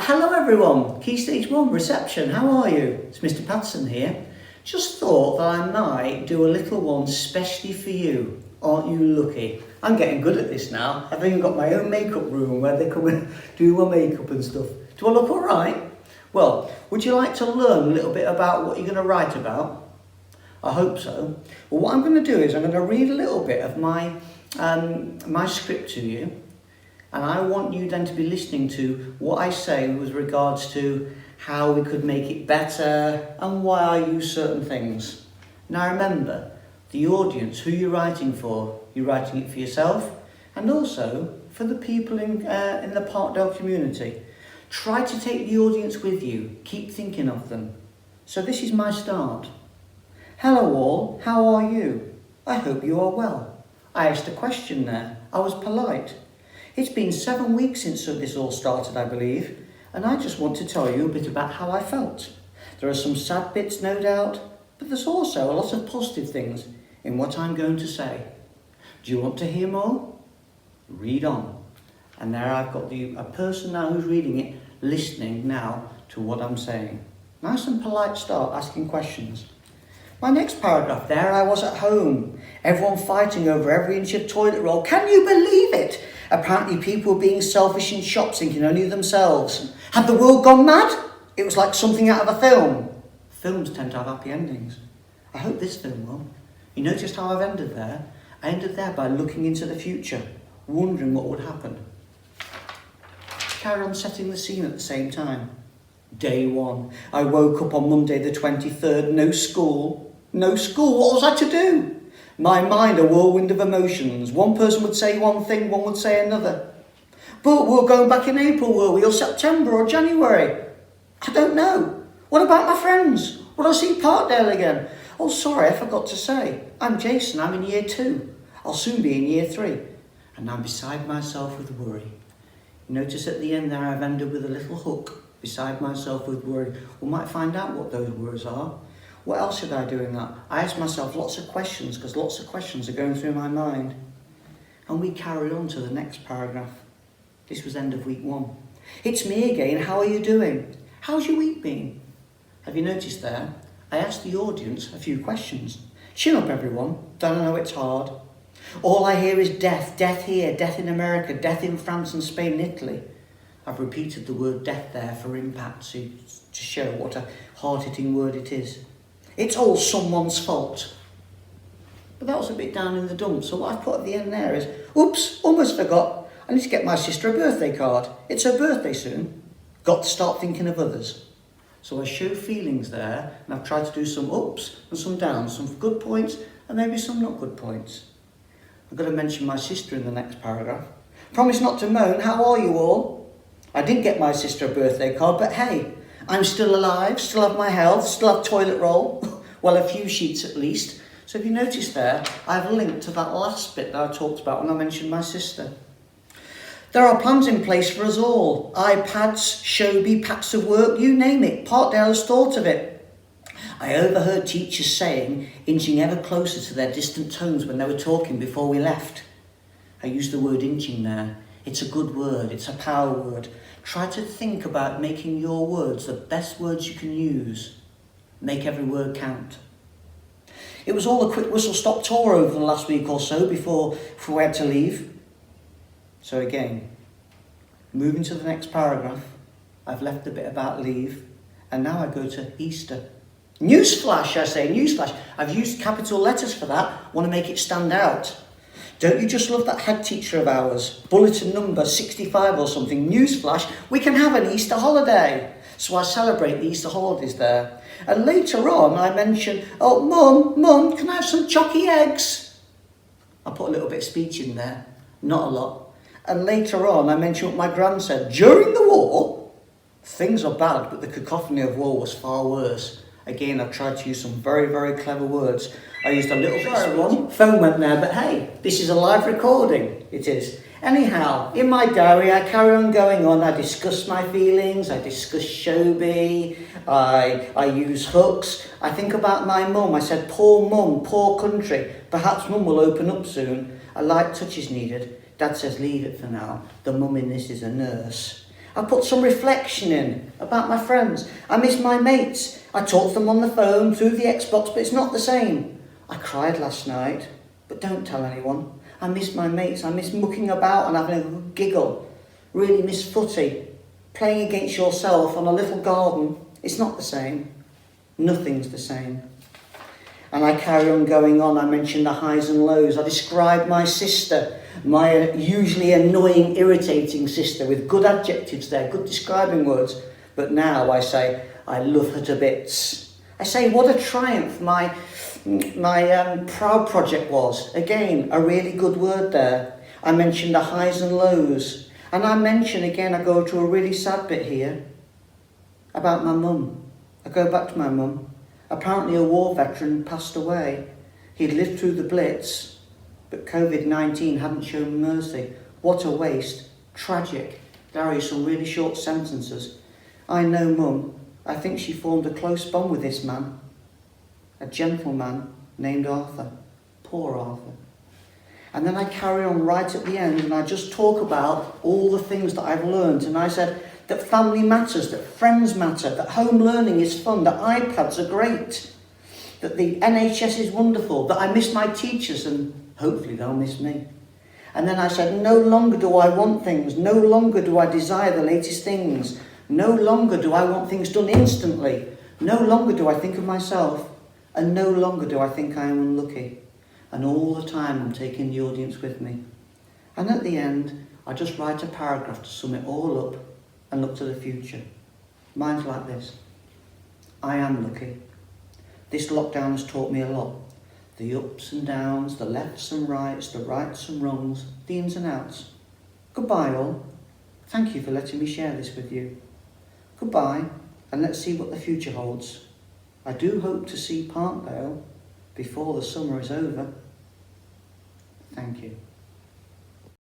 Hello everyone, Key Stage 1 reception, how are you? It's Mr. Patson here. Just thought that I might do a little one specially for you. Aren't you lucky? I'm getting good at this now. I've even got my own makeup room where they come and do my makeup and stuff. Do I look alright? Well, would you like to learn a little bit about what you're going to write about? I hope so. Well, what I'm going to do is I'm going to read a little bit of my script to you. And I want you then to be listening to what I say with regards to how we could make it better and why I use certain things. Now remember, the audience, who you're writing for, you're writing it for yourself and also for the people in the Parkdale community. Try to take the audience with you, keep thinking of them. So this is my start. Hello all, how are you? I hope you are well. I asked a question there, I was polite. It's been 7 weeks since this all started, I believe, and I just want to tell you a bit about how I felt. There are some sad bits, no doubt, but there's also a lot of positive things in what I'm going to say. Do you want to hear more? Read on. And there I've got a person now who's reading it, listening now to what I'm saying. Nice and polite start, asking questions. My next paragraph there, I was at home. Everyone fighting over every inch of toilet roll. Can you believe it? Apparently people were being selfish in shops, thinking only of themselves. Had the world gone mad? It was like something out of a film. Films tend to have happy endings. I hope this film will. You noticed how I've ended there? I ended there by looking into the future, wondering what would happen. Carry on setting the scene at the same time. Day 1. I woke up on Monday the 23rd, no school. No school, what was I to do? My mind a whirlwind of emotions. One person would say one thing, one would say another. But we're going back in April, were we? Or September or January? I don't know. What about my friends? Will I see Parkdale again? Oh, sorry, I forgot to say. I'm Jason, I'm in year 2. I'll soon be in year 3. And I'm beside myself with worry. Notice at the end there I've ended with a little hook. Beside myself with worry. We might find out what those words are. What else should I do in that? I ask myself lots of questions because lots of questions are going through my mind. And we carry on to the next paragraph. This was end of week 1. It's me again, how are you doing? How's your week been? Have you noticed there? I asked the audience a few questions. Chin up everyone, don't know it's hard. All I hear is death, death here, death in America, death in France and Spain and Italy. I've repeated the word death there for impact to show what a hard-hitting word it is. It's all someone's fault. But that was a bit down in the dumps, so what I've put at the end there is, oops, almost forgot. I need to get my sister a birthday card. It's her birthday soon. Got to start thinking of others. So I show feelings there, and I've tried to do some ups and some downs, some good points and maybe some not good points. I've got to mention my sister in the next paragraph. Promise not to moan, how are you all? I didn't get my sister a birthday card, but hey, I'm still alive, still have my health, still have toilet roll. Well, a few sheets at least. So if you notice there, I've linked to that last bit that I talked about when I mentioned my sister. There are plans in place for us all. iPads, Shobi, packs of work, you name it. Parkdale has thought of it. I overheard teachers saying, inching ever closer to their distant tones when they were talking before we left. I used the word inching there. It's a good word, it's a power word. Try to think about making your words the best words you can use. Make every word count. It was all a quick whistle-stop tour over the last week or so before we had to leave. So again, moving to the next paragraph, I've left a bit about leave, and now I go to Easter. Newsflash, I say, newsflash. I've used capital letters for that, want to make it stand out. Don't you just love that head teacher of ours? Bulletin number 65 or something. Newsflash, we can have an Easter holiday. So I celebrate the Easter holidays there. And later on I mention, oh, Mum, can I have some chocky eggs? I put a little bit of speech in there, not a lot. And later on I mention what my gran said. During the war, things are bad, but the cacophony of war was far worse. Again, I've tried to use some very, very clever words. I used a little bit of speech. Phone went there, but hey, this is a live recording. It is. Anyhow, in my diary, I carry on going on. I discuss my feelings. I discuss Shobi. I use hooks. I think about my mum. I said, poor mum, poor country. Perhaps mum will open up soon. A light touch is needed. Dad says, leave it for now. The mum in this is a nurse. I put some reflection in about my friends. I miss my mates. I talk to them on the phone, through the Xbox, but it's not the same. I cried last night, but don't tell anyone. I miss my mates. I miss mucking about and having a good giggle. Really miss footy. Playing against yourself on a little garden. It's not the same. Nothing's the same. And I carry on going on. I mention the highs and lows. I describe my sister, my usually annoying, irritating sister, with good adjectives there, good describing words. But now I say, I love her to bits. I say, what a triumph my proud project was. Again, a really good word there. I mention the highs and lows. And I mention again, I go to a really sad bit here about my mum. I go back to my mum. Apparently a war veteran passed away. He'd lived through the Blitz, but COVID-19 hadn't shown mercy. What a waste. Tragic. Gary, some really short sentences. I know Mum. I think she formed a close bond with this man. A gentleman named Arthur. Poor Arthur. And then I carry on right at the end and I just talk about all the things that I've learned. And I said that family matters, that friends matter, that home learning is fun, that iPads are great, that the NHS is wonderful, that I miss my teachers and hopefully they'll miss me. And then I said, no longer do I want things, no longer do I desire the latest things, no longer do I want things done instantly, no longer do I think of myself, and no longer do I think I am unlucky. And all the time I'm taking the audience with me. And at the end, I just write a paragraph to sum it all up and look to the future. Mine's like this. I am lucky. This lockdown has taught me a lot. The ups and downs, the lefts and rights, the rights and wrongs, the ins and outs. Goodbye all. Thank you for letting me share this with you. Goodbye, and let's see what the future holds. I do hope to see Parkdale before the summer is over. Thank you.